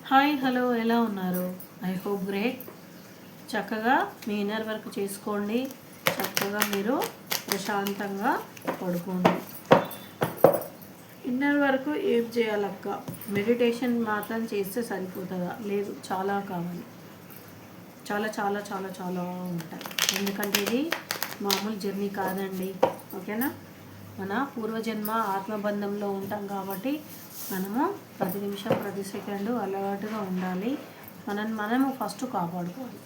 Hi hello ఎలా ఉన్నారు? I hope great. చక్కగా మీ ఇన్నర్ వర్క్ చేసుకోండి. చక్కగా మీరు ప్రశాంతంగా పడుకోండి. ఇన్నర్ వర్క్ ఏం చేయాలక్క? మెడిటేషన్ మాత్రం చేస్తే సరిపోతుందా? లేదు, చాలా కావాలి. చాలా చాలా చాలా చాలా ఉంటాయి. ఎందుకంటే ఇది మామూలు జర్నీ కాదండి. ఓకేనా? మన పూర్వజన్మ ఆత్మబంధంలో ఉంటాం కాబట్టి మనము ప్రతి నిమిషం ప్రతి సెకండు అలవాటుగా ఉండాలి. మనము ఫస్ట్ కాపాడుకోవాలి.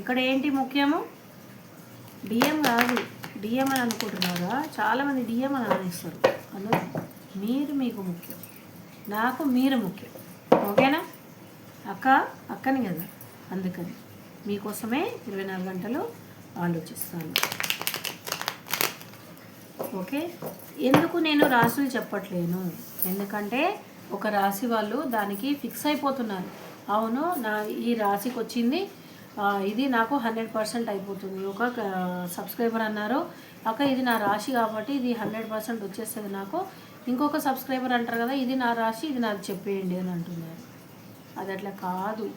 ఇక్కడ ఏంటి ముఖ్యము? డిఎం కాదు. డిఎం అని అనుకుంటున్నారా? చాలామంది డిఎం అని అనేస్తారు. అందులో మీకు ముఖ్యం, నాకు మీరు ముఖ్యం. ఓకేనా? అక్కని కదా, అందుకని మీకోసమే 24 గంటలు ఆలోచిస్తాను. ఓకే, ఎందుకు నేను రాశులు చెప్పట్లేను? ఎందుకంటే ఒక రాశి వాళ్ళు దానికి ఫిక్స్ అయిపోతున్నారు. అవును, నా ఈ రాశికి వచ్చింది, ఇది నాకు 100% అయిపోతుంది. ఒక సబ్స్క్రైబర్ అన్నారు, అక్క ఇది నా రాశి కాబట్టి ఇది 100% వచ్చేస్తుంది నాకు. ఇంకొక సబ్స్క్రైబర్ అంటారు కదా, ఇది నా రాశి, ఇది నాకు చెప్పేయండి అని అంటున్నారు. అది అట్లా కాదు.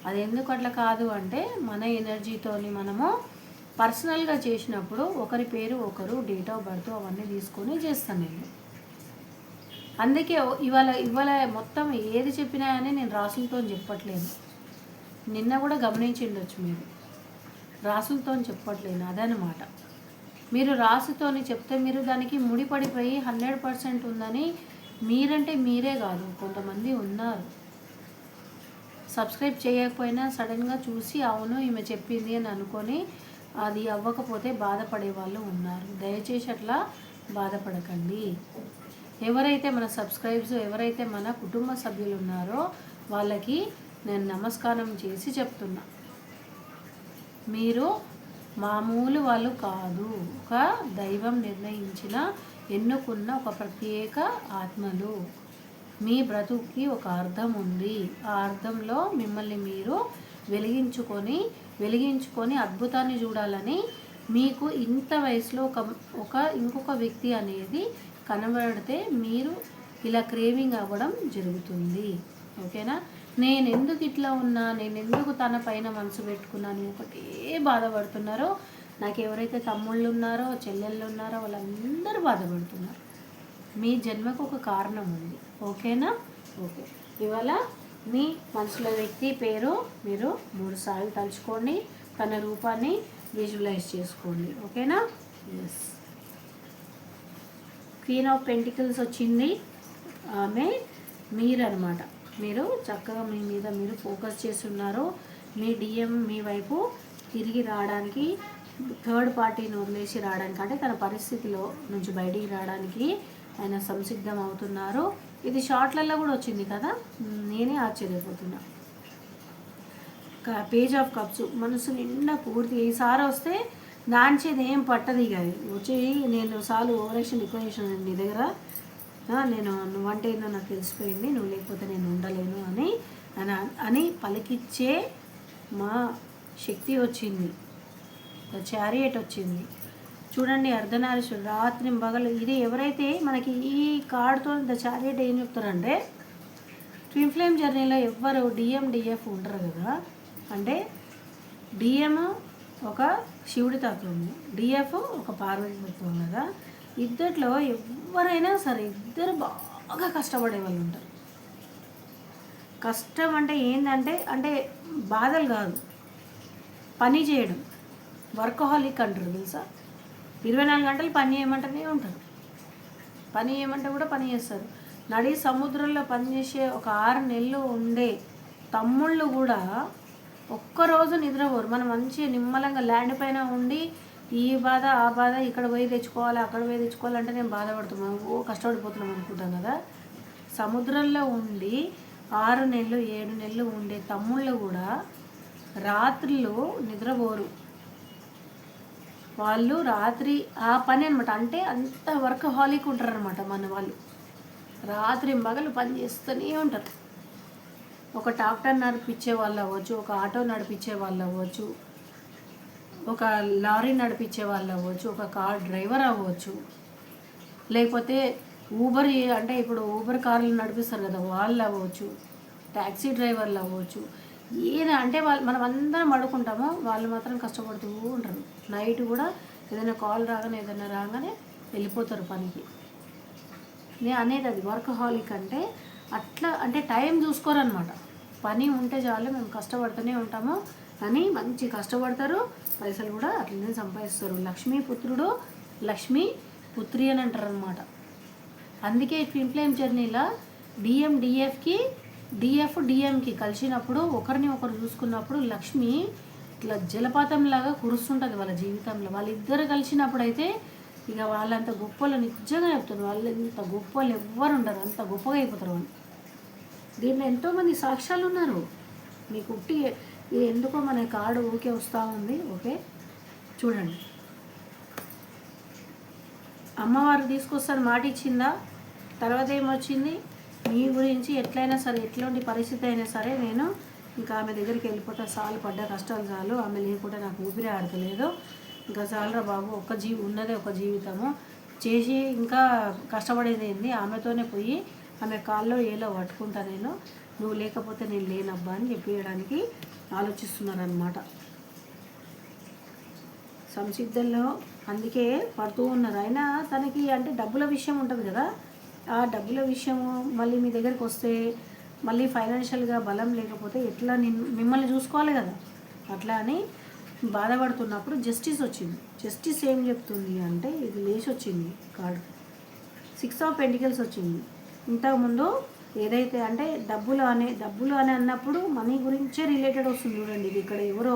అది ఎందుకు అట్లా కాదు అంటే, మన ఎనర్జీతోని మనము పర్సనల్గా చేసినప్పుడు ఒకరి పేరు, ఒకరు డేట్ ఆఫ్ బర్త్ అవన్నీ తీసుకొని చేస్తాను నేను. అందుకే ఇవాళ మొత్తం ఏది చెప్పినా అని నేను రాసులతో చెప్పట్లేదు. నిన్న కూడా గమనించిండొచ్చు మీరు, రాసులతో చెప్పట్లేను అదనమాట. మీరు రాసుతోని చెప్తే మీరు దానికి ముడిపడిపోయి 100% ఉందని మీరంటే మీరే కాదు, కొంతమంది ఉన్నారు సబ్స్క్రైబ్ చేయకపోయినా సడన్గా చూసి అవును ఈమె చెప్పింది అని అనుకొని అది అవ్వకపోతే బాధపడే వాళ్ళు ఉన్నారు. దయచేసి అట్లా బాధపడకండి. ఎవరైతే మన సబ్స్క్రైబ్స్, ఎవరైతే మన కుటుంబ సభ్యులు ఉన్నారో వాళ్ళకి నేను నమస్కారం చేసి చెప్తున్నా, మీరు మామూలు వాళ్ళు కాదు. ఒక దైవం నిర్ణయించిన, ఎన్నుకున్న ఒక ప్రత్యేక ఆత్మలు. మీ బ్రతుక్కి ఒక అర్థం ఉంది. ఆ అర్థంలో మిమ్మల్ని మీరు వెలిగించుకొని అద్భుతాన్ని చూడాలని మీకు ఇంత వయసులో ఇంకొక వ్యక్తి అనేది కనబడితే మీరు ఇలా క్రేవింగ్ అవ్వడం జరుగుతుంది. ఓకేనా? నేను ఎందుకు ఇట్లా ఉన్నా, నేను ఎందుకు తన పైన మనసు పెట్టుకున్నాను ఒకటే బాధపడుతున్నారో, నాకు ఎవరైతే తమ్ముళ్ళు ఉన్నారో చెల్లెళ్ళు ఉన్నారో వాళ్ళందరూ బాధపడుతున్నారు. మీ జన్మకు ఒక కారణం ఉంది. ఓకేనా? ఓకే, ఇవాళ మీ మనసులో వ్యక్తి పేరు మీరు 3 సార్లు తలుచుకోండి, తన రూపాన్ని విజువలైజ్ చేసుకోండి. ఓకేనా? ఎస్, క్వీన్ ఆఫ్ పెంటికల్స్ వచ్చింది. ఆమె మీరనమాట. మీరు చక్కగా మీ మీద మీరు ఫోకస్ చేస్తున్నారు. మీ డిఎం మీ వైపు తిరిగి రావడానికి, థర్డ్ పార్టీని వదిలేసి రావడానికి, అంటే తన పరిస్థితిలో నుంచి బయటికి రావడానికి ఆయన సంసిద్ధం అవుతున్నారు. ఇది షార్ట్లలో కూడా వచ్చింది కదా, నేనే ఆశ్చర్యపోతున్నా. పేజ్ ఆఫ్ కప్స్ మనసు నిండా పూర్తి. ఈసారి వస్తే దాంచేది ఏం పట్టదు. ఇక వచ్చి నేను సాలు ఓవరాక్షన్ ఈక్వేషన్ నీ దగ్గర, నేను నువ్వంటే ఏందో నాకు తెలిసిపోయింది, నువ్వు లేకపోతే నేను ఉండలేను అని పలికిచ్చే మా శక్తి వచ్చింది. చారియట్ వచ్చింది చూడండి. అర్ధనారీశ్వరుడు రాత్రి పగలు. ఇది ఎవరైతే మనకి ఈ కార్డుతో ద చారియట్ ఏం చెప్తారంటే, ట్విన్ ఫ్లేమ్ జర్నీలో ఎవ్వరు డిఎం డిఎఫ్ ఉండరు కదా. అంటే డిఎం ఒక శివుడి తత్వము, డిఎఫ్ ఒక పార్వతి తత్వం కదా. ఇద్దట్లో ఎవరైనా సరే ఇద్దరు బాగా కష్టపడే వాళ్ళు ఉంటారు. కష్టం అంటే ఏంటంటే, అంటే బాధలు కాదు, పని చేయడం. వర్కహాలిక్ అంటారు తెలుసా. 24 గంటలు పని చేయమంటేనే ఉంటారు. పని చేయమంటే కూడా పని చేస్తారు. నడి సముద్రంలో పనిచేసే ఒక 6 నెలలు ఉండే తమ్ముళ్ళు కూడా ఒక్కరోజు నిద్రపోరు. మనం మంచిగా నిమ్మలంగా ల్యాండ్ పైన ఉండి ఈ బాధ ఆ బాధ, ఇక్కడ పోయి తెచ్చుకోవాలి అక్కడ పోయి తెచ్చుకోవాలంటే నేను బాధపడుతున్నాను, కష్టపడిపోతున్నాం అనుకుంటాం కదా. సముద్రంలో ఉండి 6 నెలలు 7 నెలలు ఉండే తమ్ముళ్ళు కూడా రాత్రులు నిద్రపోరు. వాళ్ళు రాత్రి ఆ పని అనమాట. అంటే అంత వర్కహాలిక్ ఉంటారు అనమాట మన వాళ్ళు. రాత్రి పగలు పని చేస్తూనే ఉంటారు. ఒక ట్రాక్టర్ నడిపించే వాళ్ళు అవ్వచ్చు, ఒక ఆటో నడిపించే వాళ్ళు అవ్వచ్చు, ఒక లారీ నడిపించే వాళ్ళు అవ్వచ్చు, ఒక కార్ డ్రైవర్ అవ్వచ్చు, లేకపోతే ఊబర్, అంటే ఇప్పుడు ఊబర్ కార్లు నడిపిస్తారు కదా వాళ్ళు అవ్వచ్చు. ట్యాక్సీ డ్రైవర్లు అవ్వచ్చు, ఏదో అంటే మనం అందరం అడుకుంటామో వాళ్ళు మాత్రం కష్టపడుతూ ఉంటారు. నైట్ కూడా ఏదైనా కాల్ రాగానే వెళ్ళిపోతారు పనికి. నేను అనేది అది వర్కహాలిక్ అంటే అట్లా, అంటే టైం చూసుకోరనమాట. పని ఉంటే చాలు, మేము కష్టపడుతూనే ఉంటాము అని మంచి కష్టపడతారు, పైసలు కూడా అట్లనే సంపాదిస్తారు. లక్ష్మీపుత్రుడు లక్ష్మీ పుత్రి అని అంటారు అనమాట. అందుకే ట్విన్ ఫ్లేమ్ జర్నీలో డిఎం డిఎఫ్కి, డిఎఫ్ డిఎంకి కలిసినప్పుడు, ఒకరిని ఒకరు చూసుకున్నప్పుడు లక్ష్మి ఇట్లా జలపాతంలాగా కురుస్తుంటుంది వాళ్ళ జీవితంలో. వాళ్ళిద్దరు కలిసినప్పుడు అయితే ఇక వాళ్ళంత గొప్పలు నిజంగా చెప్తారు. వాళ్ళు ఇంత గొప్పలు ఎవ్వరు ఉండరు, అంత గొప్పగా అయిపోతారు వాళ్ళు. దీంట్లో ఎంతోమంది సాక్ష్యాలు ఉన్నారు. మీకు ఉట్టి ఎందుకో మన కార్డు ఊకే వస్తూ ఉంది. ఓకే చూడండి, అమ్మవారు తీసుకొస్తాను మాట ఇచ్చిందా, తర్వాత ఏమొచ్చింది, మీ గురించి ఎట్లయినా సరే, ఎట్లాంటి పరిస్థితి అయినా సరే నేను ఇంకా ఆమె దగ్గరికి వెళ్ళిపోతా, చాలు పడ్డ కష్టాలు చాలు, ఆమె లేకుండా నాకు ఊపిరి ఆడతలేదు, ఇంకా చాలరా బాబు, ఉన్నదే ఒక జీవితము చేసి ఇంకా కష్టపడేది ఏంది, ఆమెతోనే పోయి ఆమె కాల్లో ఏలో పట్టుకుంటా నేను, నువ్వు లేకపోతే నేను లేనబ్బా అని చెప్పేయడానికి ఆలోచిస్తున్నారనమాట సంసిద్ధంలో. అందుకే పడుతూ ఉన్నారు. అయినా తనకి అంటే డబ్బుల విషయం ఉంటుంది కదా, ఆ డబ్బుల విషయము మళ్ళీ మీ దగ్గరికి వస్తే మళ్ళీ ఫైనాన్షియల్గా బలం లేకపోతే ఎట్లా మిమ్మల్ని చూసుకోవాలి కదా, అట్లా అని బాధపడుతున్నప్పుడు జస్టిస్ వచ్చింది. జస్టిస్ ఏం చెప్తుంది అంటే, ఇది లేచి వచ్చింది కార్డు, 6 ఆఫ్ పెంటికల్స్ వచ్చింది. ఇంతకుముందు ఏదైతే అంటే డబ్బులు అని అన్నప్పుడు మనీ గురించే రిలేటెడ్ వస్తుంది చూడండి. ఇది ఇక్కడ ఎవరో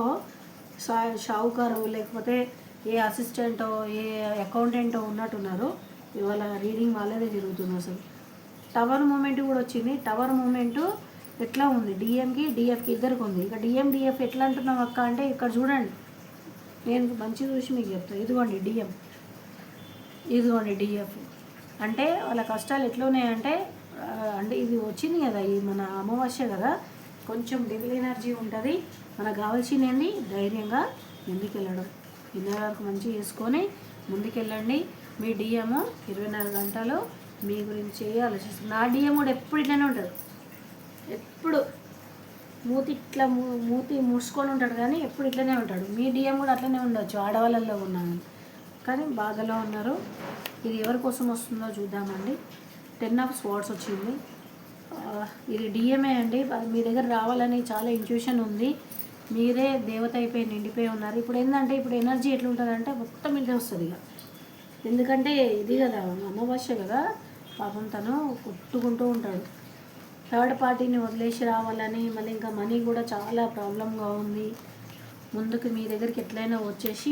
షావుకారు లేకపోతే ఏ అసిస్టెంటో ఏ అకౌంటెంటో ఉన్నట్టున్నారు. ఇవాళ రీడింగ్ వాళ్ళదే జరుగుతుంది. అసలు టవర్ మూమెంట్ కూడా వచ్చింది. టవర్ మూమెంటు ఎట్లా ఉంది, డిఎంకి డిఎఫ్కి ఇద్దరికి ఉంది. ఇక డిఎం డిఎఫ్ ఎట్లా అంటున్నాం అక్క అంటే, ఇక్కడ చూడండి, నేను మంచి చూసి మీకు చెప్తాను. ఇదిగోండి డిఎం, ఇదిగోండి డిఎఫ్. అంటే వాళ్ళ కష్టాలు ఎట్లా ఉన్నాయంటే, అంటే ఇది వచ్చింది కదా, ఇది మన అమావాస్య కదా, కొంచెం డెవిల్ ఎనర్జీ ఉంటుంది. మనకు కావాల్సింది ధైర్యంగా ముందుకెళ్ళడం. ఇన్నర్ వరకు మంచిగా చేసుకొని ముందుకెళ్ళండి. మీ డిఎం 24 గంటలు మీ గురించి ఆలోచిస్తుంది. నా డిఎం కూడా ఎప్పుడు ఇట్లనే ఉంటాడు, ఎప్పుడు మూతి ముడుచుకొని ఉంటాడు, కానీ ఎప్పుడు ఇట్లనే ఉంటాడు. మీ డిఎం కూడా అట్లనే ఉండొచ్చు, ఆడవాళ్ళల్లో ఉన్నాను కానీ బాధలో ఉన్నారు. ఇది ఎవరి కోసం వస్తుందో చూద్దామండి. 10 ఆఫ్ స్వార్డ్స్ వచ్చింది. ఇది డిఎంఏ అండి. మీ దగ్గర రావాలని చాలా ఇంట్యూషన్ ఉంది. మీరే దేవత అయిపోయి నిండిపోయి ఉన్నారు. ఇప్పుడు ఏంటంటే, ఇప్పుడు ఎనర్జీ ఎట్లుంటుందంటే మొత్తం ఇంటే వస్తుంది ఇక. ఎందుకంటే ఇది కదా అమావాస్య కదా, పాపం తను కొట్టుకుంటూ ఉంటాడు. థర్డ్ పార్టీని వదిలేసి రావాలని, మళ్ళీ ఇంకా మనీ కూడా చాలా ప్రాబ్లంగా ఉంది. ముందుకు మీ దగ్గరికి ఎట్లయినా వచ్చేసి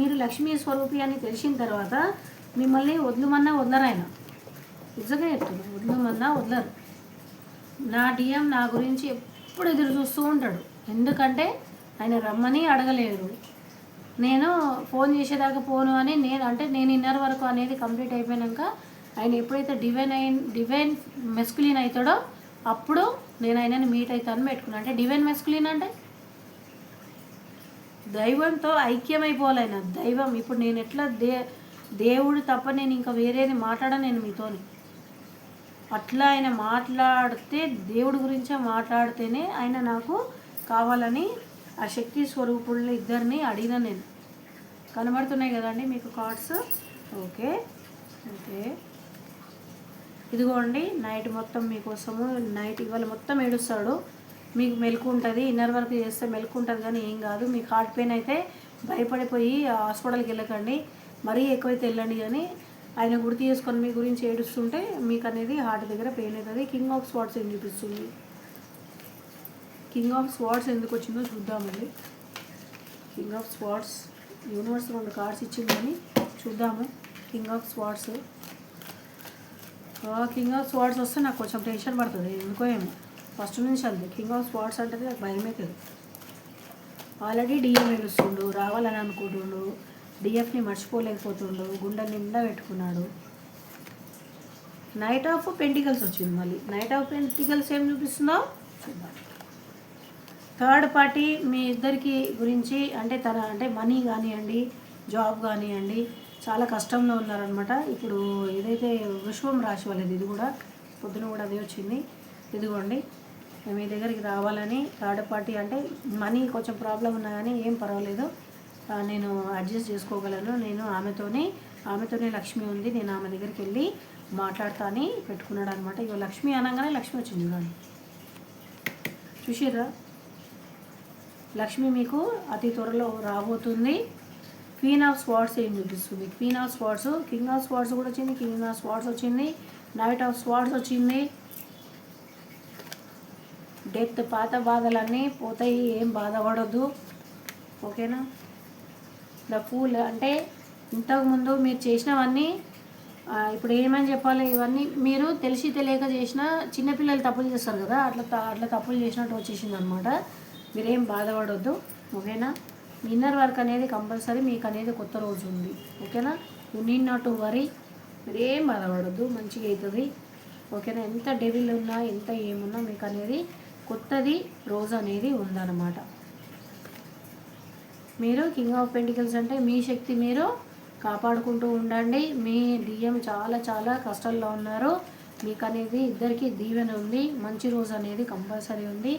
మీరు లక్ష్మీ స్వరూపి అని తెలిసిన తర్వాత మిమ్మల్ని వదలమన్నా వదలరు. ఆయన నిజంగా చెప్తున్నారు, వదలమన్నా వదలరు. నా డిఎం నా గురించి ఎప్పుడు ఎదురు చూస్తూ ఉంటాడు. ఎందుకంటే ఆయన రమ్మని అడగలేరు, నేను ఫోన్ చేసేదాకా పోను అని నేను ఇన్నర్ వరకు అనేది కంప్లీట్ అయిపోయాక ఆయన ఎప్పుడైతే డివైన్ మెస్కులిన్ అవుతాడో అప్పుడు నేను ఆయనని మీట్ అవుతాను పెట్టుకున్నాను. అంటే డివైన్ మెస్కులిన్ అంటే దైవంతో ఐక్యమైపోవాలి. ఆయన దైవం. ఇప్పుడు నేను ఎట్లా దేవుడు తప్ప నేను ఇంకా వేరేది మాట్లాడను నేను మీతోని. అట్లా ఆయన మాట్లాడితే దేవుడి గురించే మాట్లాడితేనే ఆయన నాకు కావాలని ఆ శక్తి స్వరూపుల్ని ఇద్దరిని అడిగిన నేను. కనబడుతున్నాయి కదండి మీకు కార్డ్స్. ఓకే ఓకే ఇదిగోండి, నైట్ మొత్తం మీకోసము. నైట్ ఇవాళ మొత్తం ఏడుస్తాడు. మీకు మెలకు ఉంటుంది, ఇన్నర్ వర్క్ చేస్తే మెలకు ఉంటుంది, కానీ ఏం కాదు. మీకు హార్ట్ పెయిన్ అయితే భయపడిపోయి హాస్పిటల్కి వెళ్ళకండి, మరీ ఎక్కువైతే వెళ్ళండి. కానీ ఆయన గుర్తు చేసుకొని మీ గురించి ఏడుస్తుంటే మీకు అనేది హార్ట్ దగ్గర పెయిన్ అవుతుంది. కింగ్ ఆఫ్ స్వార్డ్స్ ఏం చూపిస్తుంది, కింగ్ ఆఫ్ స్వార్డ్స్ ఎందుకు వచ్చిందో చూద్దామండి. King of swords universe 2 cards ఇచ్చిందని చూద్దాము. కింగ్ ఆఫ్ స్వార్డ్స్ వస్తే నాకు కొంచెం టెన్షన్ పడుతుంది ఎందుకో ఏమో, ఫస్ట్ నుంచి అంతే. కింగ్ ఆఫ్ స్వార్డ్స్ అంటే నాకు భయమే కదా. ఆల్రెడీ డిఎం ఏడుస్తుండు, రావాలని అనుకుంటుండు, డిఎఫ్ని మర్చిపోలేకపోతుండు, గుండె నిండా పెట్టుకున్నాడు. నైట్ ఆఫ్ పెంటికల్స్ వచ్చింది. మళ్ళీ నైట్ ఆఫ్ పెంటికల్స్ ఏం చూపిస్తుందో చూద్దాం. థర్డ్ పార్టీ మీ ఇద్దరికి గురించి అంటే మనీ కానివ్వండి, జాబ్ కానివ్వండి, చాలా కష్టంలో ఉన్నారనమాట. ఇప్పుడు ఏదైతే వృషభం రాశి వాళ్ళది, ఇది కూడా పొద్దున కూడా అదే వచ్చింది. ఇదిగోండి మీ దగ్గరికి రావాలని, థర్డ్ పార్టీ అంటే మనీ కొంచెం ప్రాబ్లం ఉన్నా కానీ ఏం పర్వాలేదు, నేను అడ్జస్ట్ చేసుకోగలను, నేను ఆమెతోనే లక్ష్మి ఉంది, నేను ఆమె దగ్గరికి వెళ్ళి మాట్లాడతా అని పెట్టుకున్నాడు అనమాట. ఇక లక్ష్మి అనగానే లక్ష్మి వచ్చింది కానీ చూసిర్రా, లక్ష్మి మీకు అతి త్వరలో రాబోతుంది. క్వీన్ ఆఫ్ స్వార్డ్స్ ఏం చూపిస్తుంది, queen of swords, king of swords కూడా వచ్చింది, కింగ్ ఆఫ్ స్వార్డ్స్ వచ్చింది, నైట్ ఆఫ్ స్వార్డ్స్ వచ్చింది. డెత్, పాత బాధలన్నీ పోతాయి, ఏం బాధపడొద్దు, ఓకేనా. ద ఫూల్ అంటే ఇంతకుముందు మీరు చేసినవన్నీ ఇప్పుడు ఏమని చెప్పాలి, ఇవన్నీ మీరు తెలిసి తెలియక చేసిన, చిన్నపిల్లలు తప్పులు చేస్తారు కదా, అట్లా తప్పులు చేసినట్టు వచ్చేసింది అనమాట. మీరేం బాధపడొద్దు, ఓకేనా. ఇన్నర్ వర్క్ అనేది కంపల్సరీ, మీకు అనేది కొత్త రోజు ఉంది, ఓకేనా. You need not to worry, మీరేం బాధపడొద్దు, మంచిగా అవుతుంది, ఓకేనా. ఎంత డెవిల్ ఉన్నా, ఎంత ఏమున్నా మీకు అనేది కొత్తది రోజు అనేది ఉందన్నమాట. మీరు కింగ్ ఆఫ్ పెంటికల్స్ అంటే మీ శక్తి మీరు కాపాడుకుంటూ ఉండండి. మీ డిఎం చాలా చాలా కష్టాల్లో ఉన్నారు, మీకు అనేది ఇద్దరికి దీవెన ఉంది, మంచి రోజు అనేది కంపల్సరీ ఉంది,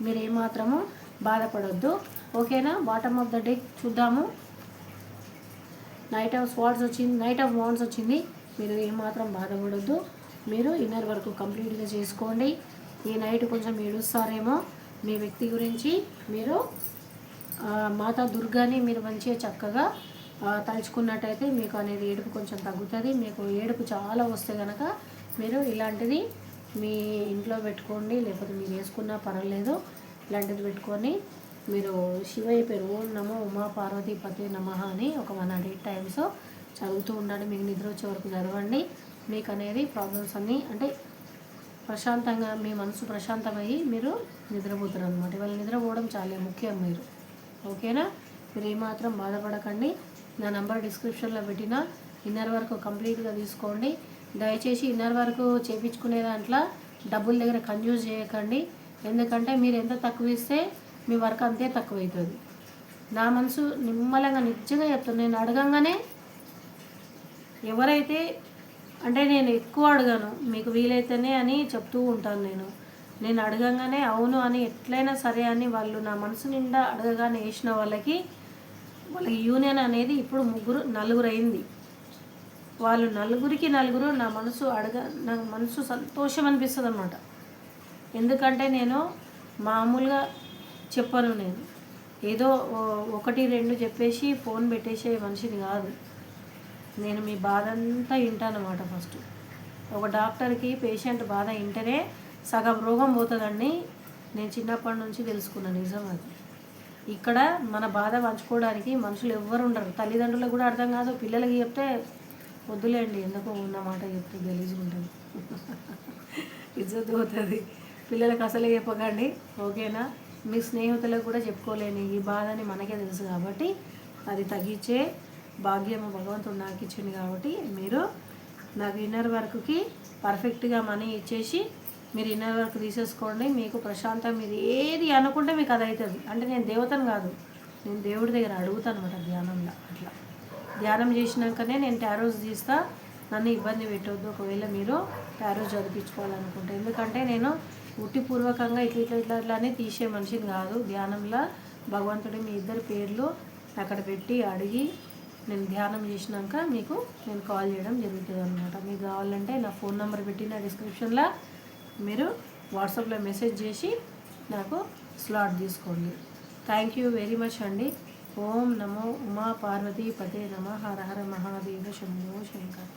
మీరు ఏమాత్రము బాధపడొద్దు, ఓకేనా. బాటమ్ ఆఫ్ ద డెక్ చూద్దాము. నైట్ ఆఫ్ స్వార్డ్స్ వచ్చింది, నైట్ ఆఫ్ వాండ్స్ వచ్చింది, మీరు ఏమాత్రం బాధపడొద్దు, మీరు ఇన్నర్ వర్క్ కంప్లీట్గా చేసుకోండి. ఈ నైట్ కొంచెం ఏడుస్తారేమో మీ వ్యక్తి గురించి, మీరు మాతా దుర్గాని మీరు మంచిగా చక్కగా తలుచుకున్నట్టయితే మీకు అనేది ఏడుపు కొంచెం తగ్గుతుంది. మీకు ఏడుపు చాలా వస్తే కనుక మీరు ఇలాంటిది మీ ఇంట్లో పెట్టుకోండి, లేకపోతే మీరు వేసుకున్నా పర్వాలేదు, ఇలాంటిది పెట్టుకొని మీరు శివయ్య పేరు ఓం నమో ఉమా పార్వతీ పతే నమః అని ఒక 108 టైమ్స్ చదువుతూ ఉండండి. మీకు నిద్ర వచ్చే వరకు చదవండి. మీకు అనేది ప్రాబ్లమ్స్ అన్నీ అంటే ప్రశాంతంగా, మీ మనసు ప్రశాంతమయ్యి మీరు నిద్రపోతారు అనమాట. ఇవాళ నిద్రపోవడం చాలా ముఖ్యం మీరు, ఓకేనా. మీరు ఏమాత్రం బాధపడకండి. నా నంబర్ డిస్క్రిప్షన్లో పెట్టిన, ఇన్నర్ వర్క్ కంప్లీట్గా తీసుకోండి. దయచేసి ఇన్నర్ వర్క్ చేయించుకునే దాంట్లో డబ్బుల దగ్గర కన్ఫ్యూజ్ చేయకండి, ఎందుకంటే మీరు ఎంత తక్కువ ఇస్తే మీ వర్క్ అంతే తక్కువ అవుతుంది. నా మనసు నిమ్మలంగా నిజంగా చెప్తాను, నేను అడగంగానే ఎవరైతే అంటే నేను ఎక్కువ అడగను, మీకు వీలైతేనే అని చెప్తూ ఉంటాను. నేను అడగంగానే అవును అని ఎట్లయినా సరే అని వాళ్ళు నా మనసు నిండా అడగగానే వేసిన వాళ్ళకి యూనియన్ అనేది ఇప్పుడు నలుగురు అయింది. వాళ్ళు నలుగురికి నా మనసు సంతోషం అనిపిస్తుంది అన్నమాట. ఎందుకంటే నేను మామూలుగా చెప్పను, నేను ఏదో 1, 2 చెప్పేసి ఫోన్ పెట్టేసే మనిషిని కాదు. నేను మీ బాధ అంతా వింటానమాట. ఫస్ట్ ఒక డాక్టర్కి పేషెంట్ బాధ వింటేనే సగం రోగం పోతుందండి, నేను చిన్నప్పటి నుంచి తెలుసుకున్న నిజం అది. ఇక్కడ మన బాధ పంచుకోవడానికి మనుషులు ఎవ్వరు ఉండరు, తల్లిదండ్రులకు కూడా అర్థం కాదు, పిల్లలకి చెప్తే వద్దులేండి, ఎందుకు ఉన్నమాట చెప్తే గలీజ్గా ఉంటుంది, ఇజ్జత్ పోతుంది. పిల్లలకు అసలే చెప్పకండి, ఓకేనా. మీ స్నేహితులకు కూడా చెప్పుకోలేని ఈ బాధని మనకే తెలుసు కాబట్టి అది తగ్గించే భాగ్యం భగవంతుడు నాకు ఇచ్చింది. కాబట్టి మీరు నాకు ఇన్నర్ వర్క్కి పర్ఫెక్ట్గా మనీ ఇచ్చేసి మీరు ఇన్నర్ వర్క్ తీసేసుకోండి. మీకు ప్రశాంతం, మీరు ఏది అనుకుంటే మీకు అది అవుతుంది. అంటే నేను దేవతను కాదు, నేను దేవుడి దగ్గర అడుగుతాను అనమాట ధ్యానంలో. అట్లా ధ్యానం చేసినాకనే నేను టారోస్ తీస్తా, నన్ను ఇబ్బంది పెట్టవద్దు ఒకవేళ మీరు టారోస్ చదివించుకోవాలనుకుంటే. ఎందుకంటే నేను ఉట్టిపూర్వకంగా ఇట్లా అని తీసే మనిషిని కాదు. ధ్యానంలో భగవంతుడి మీ ఇద్దరి పేర్లు అక్కడ పెట్టి అడిగి నేను ధ్యానం చేసినాక మీకు నేను కాల్ చేయడం జరుగుతుంది అనమాట. మీకు కావాలంటే నా ఫోన్ నెంబర్ పెట్టిన డిస్క్రిప్షన్లో మీరు వాట్సాప్లో మెసేజ్ చేసి నాకు స్లాట్ తీసుకోండి. థ్యాంక్ యూ వెరీ మచ్ అండి. ఓం నమో ఉమా పార్వతీ పతే నమః. హర హర మహాదేవ శంభో శంకర్.